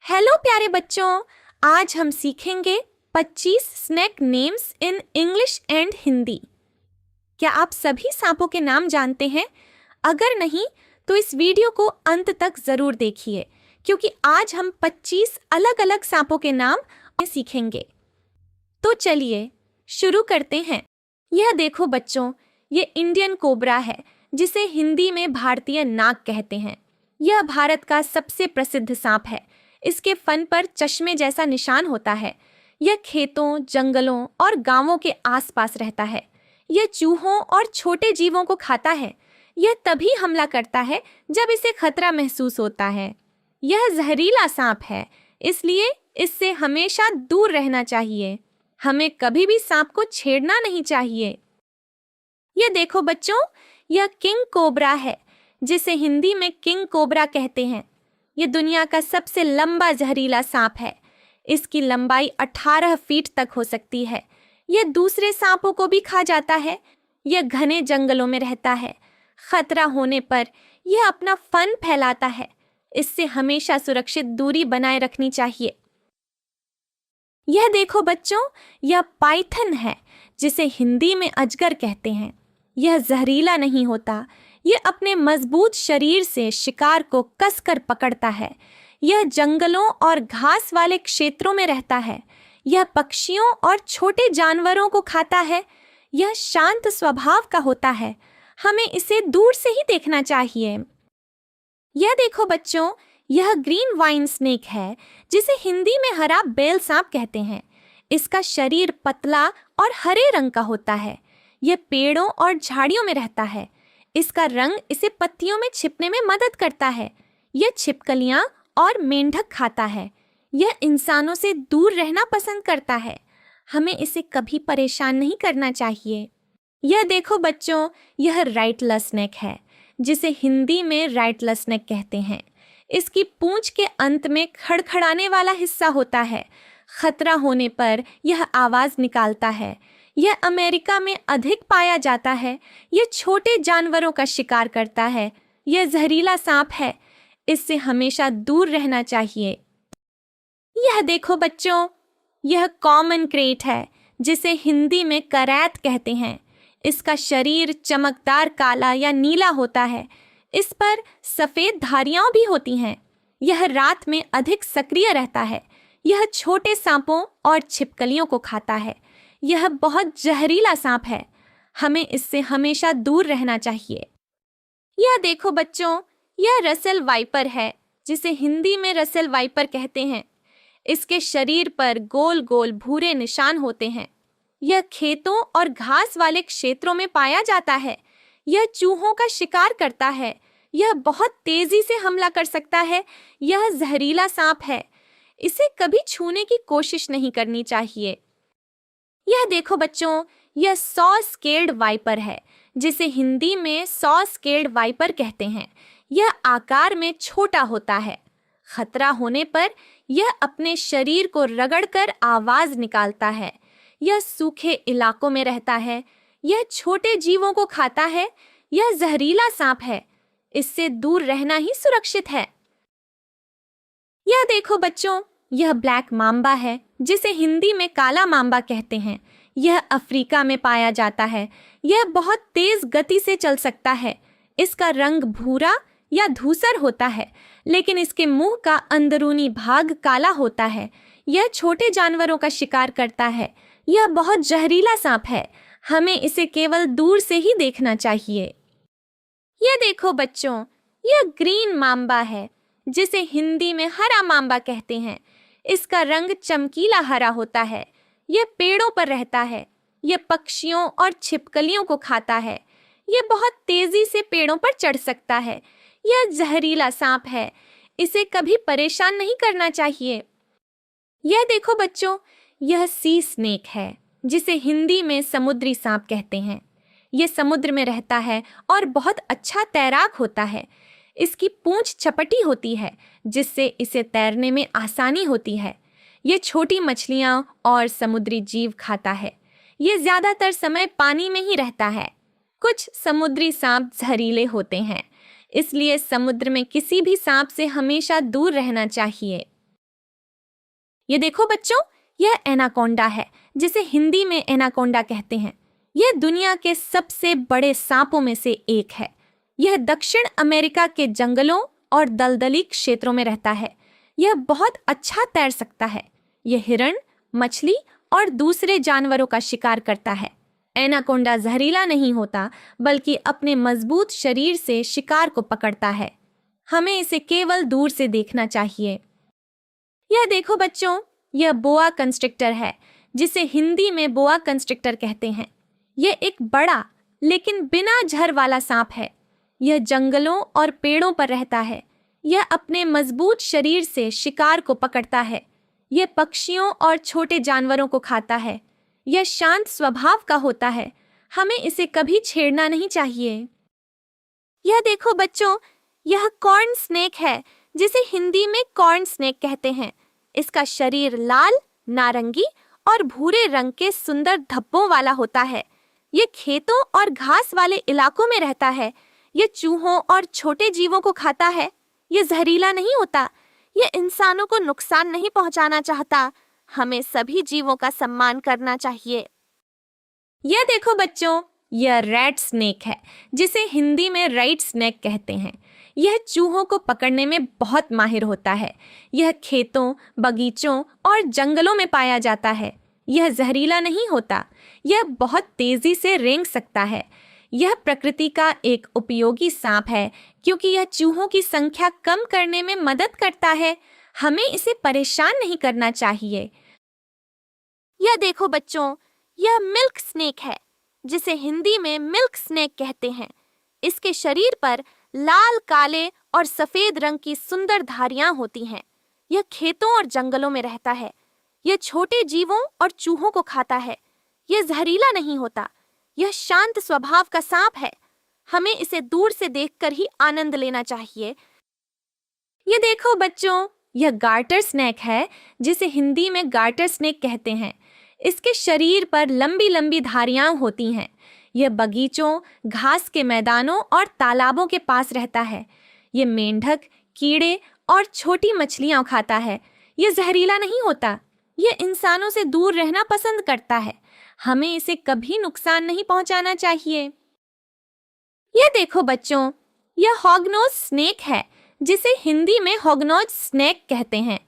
Hello प्यारे बच्चों, आज हम सीखेंगे 25 snake names in English and Hindi. क्या आप सभी सांपों के नाम जानते हैं? अगर नहीं तो इस वीडियो को अंत तक जरूर देखिए, क्योंकि आज हम 25 अलग-अलग सांपों के नाम सीखेंगे। तो चलिए शुरू करते हैं। यह देखो बच्चों, ये इंडियन कोबरा है, जिसे हिंदी में भारतीय नाग कहते हैं। यह भारत का सबसे प्रसिद्ध सांप है। इसके फन पर चश्मे जैसा निशान होता है। यह खेतों, जंगलों और गांवों के आसपास रहता है। यह चूहों और छोटे जीवों को खाता है। यह तभी हमला करता है जब इसे खतरा महसूस होता है। यह जहरीला सांप है, इसलिए इससे हमेशा दूर रहना चाहिए। हमें कभी भी सांप को छेड़ना नहीं चाहिए। यह देखो बच्चों, यह किंग कोबरा है, जिसे हिंदी में किंग कोबरा कहते हैं। यह दुनिया का सबसे लंबा जहरीला सांप है। इसकी लंबाई 18 फीट तक हो सकती है। यह दूसरे सांपों को भी खा जाता है। यह घने जंगलों में रहता है। खतरा होने पर यह अपना फन फैलाता है। इससे हमेशा सुरक्षित दूरी बनाए रखनी चाहिए। यह देखो बच्चों, यह पाइथन है, जिसे हिंदी में अजगर कहते हैं। यह जहरीला नहीं होता। यह अपने मजबूत शरीर से शिकार को कसकर पकड़ता है। यह जंगलों और घास वाले क्षेत्रों में रहता है। यह पक्षियों और छोटे जानवरों को खाता है। यह शांत स्वभाव का होता है। हमें इसे दूर से ही देखना चाहिए। यह देखो बच्चों, यह ग्रीन वाइन स्नेक है, जिसे हिंदी में हरा बेल सांप कहते हैं। इसका शरीर पतला और हरे रंग का होता है। यह पेड़ों और झाड़ियों में रहता है। इसका रंग इसे पत्तियों में छिपने में मदद करता है। यह छिपकलियां और मेंढक खाता है। यह इंसानों से दूर रहना पसंद करता है। हमें इसे कभी परेशान नहीं करना चाहिए। यह देखो बच्चों, यह राइटलर स्नेक है, जिसे हिंदी में राइटलर स्नेक कहते हैं। इसकी पूंछ के अंत में खड़खड़ाने वाला हिस्सा होता है। खतरा होने पर यह आवाज निकालता है। यह अमेरिका में अधिक पाया जाता है। यह छोटे जानवरों का शिकार करता है। यह जहरीला सांप है। इससे हमेशा दूर रहना चाहिए। यह देखो बच्चों, यह कॉमन क्रेट है, जिसे हिंदी में करैत कहते हैं। इसका शरीर चमकदार काला या नीला होता है। इस पर सफेद धारियां भी होती हैं। यह रात में अधिक सक्रिय रहता है। यह छोटे सांपों और छिपकलियों को खाता है। यह बहुत जहरीला सांप है। हमें इससे हमेशा दूर रहना चाहिए। यह देखो बच्चों, यह रसेल वाइपर है, जिसे हिंदी में रसेल वाइपर कहते हैं। इसके शरीर पर गोल गोल भूरे निशान होते हैं। यह खेतों और घास वाले क्षेत्रों में पाया जाता है। यह चूहों का शिकार करता है। यह बहुत तेजी से हमला कर सकता है। यह जहरीला सांप है। इसे कभी छूने की कोशिश नहीं करनी चाहिए। यह देखो बच्चों, यह सॉ स्केल्ड वाइपर है, जिसे हिंदी में सॉ स्केल्ड वाइपर कहते हैं। यह आकार में छोटा होता है। खतरा होने पर यह अपने शरीर को रगड़कर आवाज निकालता है। यह सूखे इलाकों में रहता है। यह छोटे जीवों को खाता है। यह जहरीला सांप है। इससे दूर रहना ही सुरक्षित है। यह देखो बच्चों, यह ब्लैक मांबा है, जिसे हिंदी में काला मांबा कहते हैं। यह अफ्रीका में पाया जाता है। यह बहुत तेज गति से चल सकता है। इसका रंग भूरा या धूसर होता है, लेकिन इसके मुंह का अंदरूनी भाग काला होता है। यह छोटे जानवरों का शिकार करता है। यह बहुत जहरीला सांप है। हमें इसे केवल दूर से ही देखना चाहिए। यह देखो बच्चों, यह ग्रीन मांबा है, जिसे हिंदी में हरा मांबा कहते हैं। इसका रंग चमकीला हरा होता है। यह पेड़ों पर रहता है। यह पक्षियों और छिपकलियों को खाता है। यह बहुत तेजी से पेड़ों पर चढ़ सकता है। यह जहरीला सांप है। इसे कभी परेशान नहीं करना चाहिए। यह देखो बच्चों, यह सी स्नेक है, जिसे हिंदी में समुद्री सांप कहते हैं। यह समुद्र में रहता है और बहुत अच्छा तैराक होता है। इसकी पूंछ चपटी होती है, जिससे इसे तैरने में आसानी होती है। यह छोटी मछलियां और समुद्री जीव खाता है। यह ज्यादातर समय पानी में ही रहता है। कुछ समुद्री सांप जहरीले होते हैं, इसलिए समुद्र में किसी भी सांप से हमेशा दूर रहना चाहिए। ये देखो बच्चों, यह एनाकोंडा है, जिसे हिंदी में एनाकोंडा कहते हैं। यह दुनिया के सबसे बड़े सांपों में से एक है। यह दक्षिण अमेरिका के जंगलों और दलदली क्षेत्रों में रहता है। यह बहुत अच्छा तैर सकता है। यह हिरण, मछली और दूसरे जानवरों का शिकार करता है। एनाकोंडा जहरीला नहीं होता, बल्कि अपने मजबूत शरीर से शिकार को पकड़ता है। हमें इसे केवल दूर से देखना चाहिए। यह देखो बच्चों, यह बोआ कंस्ट्रिक्टर है, जिसे हिंदी में बोआ कंस्ट्रिक्टर कहते हैं। यह एक बड़ा लेकिन बिना झर वाला सांप है। यह जंगलों और पेड़ों पर रहता है। यह अपने मजबूत शरीर से शिकार को पकड़ता है। यह पक्षियों और छोटे जानवरों को खाता है। यह शांत स्वभाव का होता है। हमें इसे कभी छेड़ना नहीं चाहिए। यह देखो बच्चों, यह कॉर्न स्नेक है, जिसे हिंदी में कॉर्न स्नेक कहते हैं। इसका शरीर लाल, नारंगी और भूरे रंग के सुंदर धब्बों वाला होता है। यह खेतों और घास वाले इलाकों में रहता है। यह चूहों और छोटे जीवों को खाता है। यह जहरीला नहीं होता। यह इंसानों को नुकसान नहीं पहुंचाना चाहता। हमें सभी जीवों का सम्मान करना चाहिए। यह देखो बच्चों, यह रेड स्नेक है, जिसे हिंदी में रेड स्नेक कहते हैं। यह चूहों को पकड़ने में बहुत माहिर होता है। यह खेतों, बगीचों और जंगलों में पाया जाता है। यह जहरीला नहीं होता। यह बहुत तेजी से रेंग सकता है। यह प्रकृति का एक उपयोगी सांप है, क्योंकि यह चूहों की संख्या कम करने में मदद करता है। हमें इसे परेशान नहीं करना चाहिए। यह देखो बच्चों, यह मिल्क स्नेक है, जिसे हिंदी में मिल्क स्नेक कहते हैं। इसके शरीर पर लाल, काले और सफेद रंग की सुंदर धारियां होती हैं। यह खेतों और जंगलों में रहता है। यह छोटे जीवों और चूहों को खाता है। यह जहरीला नहीं होता। यह शांत स्वभाव का सांप है। हमें इसे दूर से देखकर ही आनंद लेना चाहिए। ये देखो बच्चों, यह गार्टर स्नेक है, जिसे हिंदी में गार्टर स्नेक कहते हैं। इसके शरीर पर लंबी लंबी धारियां होती हैं। यह बगीचों, घास के मैदानों और तालाबों के पास रहता है। यह मेंढक, कीड़े और छोटी मछलियां खाता है। यह जहरीला नहीं होता। यह इंसानों से दूर रहना पसंद करता है। हमें इसे कभी नुकसान नहीं पहुंचाना चाहिए। यह देखो बच्चों, यह हॉगनोज स्नेक है, जिसे हिंदी में हॉगनोज स्नेक कहते हैं।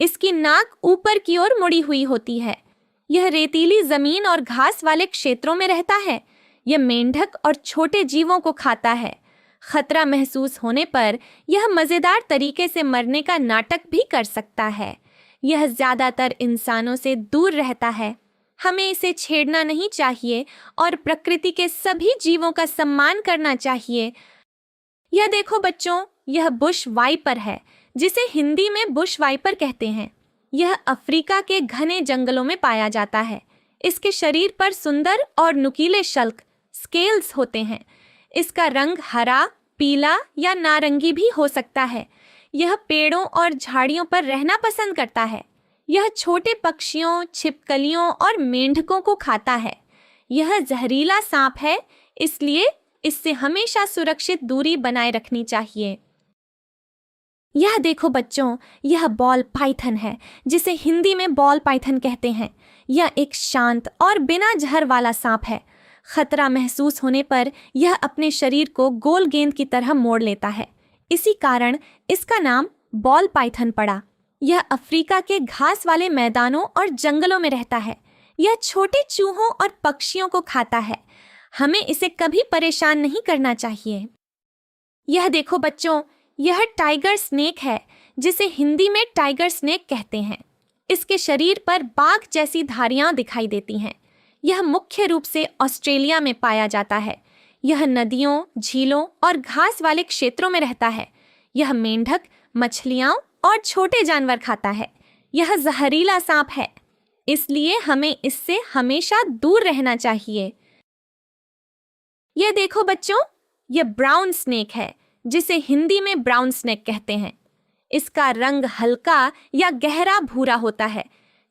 इसकी नाक ऊपर की ओर मुड़ी हुई होती है। यह रेतीली जमीन और घास वाले क्षेत्रों में रहता है। यह मेंढक और छोटे जीवों को खाता है। खतरा महसूस होने पर यह मजेदार तरीके से मरने का नाटक भी कर सकता है। यह ज्यादातर इंसानों से दूर रहता है। हमें इसे छेड़ना नहीं चाहिए और प्रकृति के सभी जीवों का सम्मान करना चाहिए। यह देखो बच्चों, यह बुश वाइपर है, जिसे हिंदी में बुश वाइपर कहते हैं। यह अफ्रीका के घने जंगलों में पाया जाता है। इसके शरीर पर सुंदर और नुकीले शल्क स्केल्स होते हैं। इसका रंग हरा, पीला या नारंगी भी हो सकता है। यह पेड़ों और झाड़ियों पर रहना पसंद करता है। यह छोटे पक्षियों, छिपकलियों और मेंढकों को खाता है। यह जहरीला सांप है, इसलिए इससे हमेशा सुरक्षित दूरी बनाए रखनी चाहिए। यह देखो बच्चों, यह बॉल पाइथन है, जिसे हिंदी में बॉल पाइथन कहते हैं। यह एक शांत और बिना जहर वाला सांप है। खतरा महसूस होने पर यह अपने शरीर को गोल गेंद की तरह मोड़ लेता है। इसी कारण इसका नाम बॉल पाइथन पड़ा। यह अफ्रीका के घास वाले मैदानों और जंगलों में रहता है। यह छोटे चूहों और पक्षियों को खाता है। हमें इसे कभी परेशान नहीं करना चाहिए। यह देखो बच्चों, यह टाइगर स्नेक है, जिसे हिंदी में टाइगर स्नेक कहते हैं। इसके शरीर पर बाघ जैसी धारियां दिखाई देती हैं। यह मुख्य रूप से ऑस्ट्रेलिया में पाया जाता है। यह नदियों, झीलों और घास वाले क्षेत्रों में रहता है। यह मेंढक, मछलियां और छोटे जानवर खाता है। यह जहरीला सांप है, इसलिए हमें इससे हमेशा दूर रहना चाहिए। यह देखो बच्चों, यह ब्राउन स्नेक है, जिसे हिंदी में ब्राउन स्नेक कहते हैं। इसका रंग हल्का या गहरा भूरा होता है।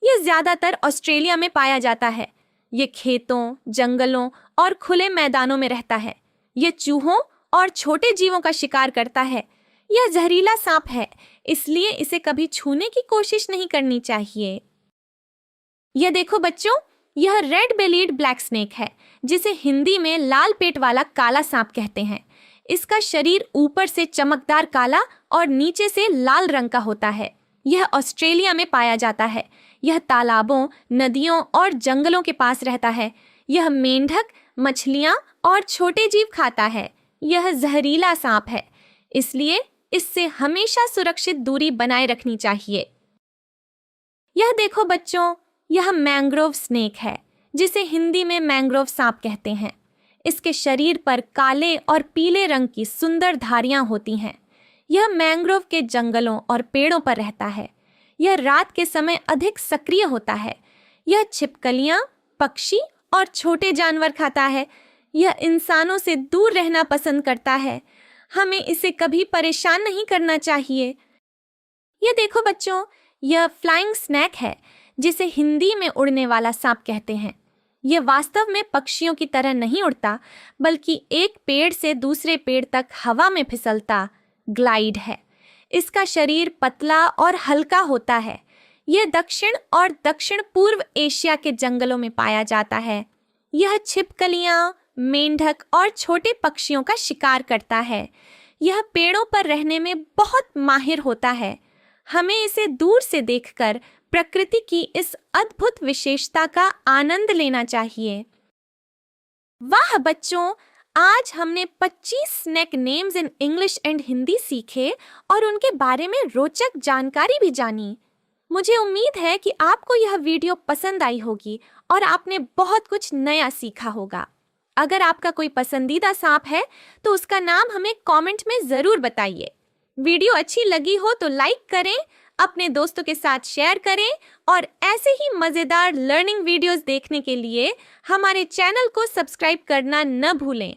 यह ज्यादातर ऑस्ट्रेलिया में पाया जाता है। यह खेतों, जंगलों और खुले मैदानों में रहता है। यह चूहों और छोटे जीवों का शिकार करता है। यह जहरीला सांप है, इसलिए इसे कभी छूने की कोशिश नहीं करनी चाहिए। यह देखो बच्चों, यह रेड बेलीड ब्लैक स्नेक है, जिसे हिंदी में लाल पेट वाला काला सांप कहते हैं। इसका शरीर ऊपर से चमकदार काला और नीचे से लाल रंग का होता है। यह ऑस्ट्रेलिया में पाया जाता है। यह तालाबों, नदियों और जंगलों के पास रहता है। यह मेंढक, मछलियां और छोटे जीव खाता है। यह जहरीला सांप है, इसलिए इससे हमेशा सुरक्षित दूरी बनाए रखनी चाहिए। यह देखो बच्चों, यह मैंग्रोव स्नेक है, जिसे हिंदी में मैंग्रोव सांप कहते हैं। इसके शरीर पर काले और पीले रंग की सुंदर धारियां होती हैं। यह मैंग्रोव के जंगलों और पेड़ों पर रहता है। यह रात के समय अधिक सक्रिय होता है। यह छिपकलियां, पक्षी और छोटे जानवर खाता है। यह इंसानों से दूर रहना पसंद करता है। हमें इसे कभी परेशान नहीं करना चाहिए। यह देखो बच्चों, यह फ्लाइंग स्नेक है, जिसे हिंदी में उड़ने वाला सांप कहते हैं। यह वास्तव में पक्षियों की तरह नहीं उड़ता, बल्कि एक पेड़ से दूसरे पेड़ तक हवा में फिसलता ग्लाइड है। इसका शरीर पतला और हल्का होता है। यह दक्षिण और दक्षिण पूर्व एशिया के जंगलों में पाया जाता है। यह छिपकलियां, मेंढक और छोटे पक्षियों का शिकार करता है। यह पेड़ों पर रहने में बहुत माहिर होता है। हमें इसे दूर से देखकर प्रकृति की इस अद्भुत विशेषता का आनंद लेना चाहिए। वाह बच्चों, आज हमने 25 snake names in English and Hindi सीखे और उनके बारे में रोचक जानकारी भी जानी। मुझे उम्मीद है कि आपको यह वीडियो पसंद आई होगी और आपने बहुत कुछ नया सीखा होगा। अगर आपका कोई पसंदीदा सांप है तो उसका नाम हमें कमेंट में जरूर बताइए। वीडियो अच्छी लगी हो तो लाइक करें, अपने दोस्तों के साथ शेयर करें और ऐसे ही मजेदार लर्निंग वीडियोस देखने के लिए हमारे चैनल को सब्सक्राइब करना न भूलें।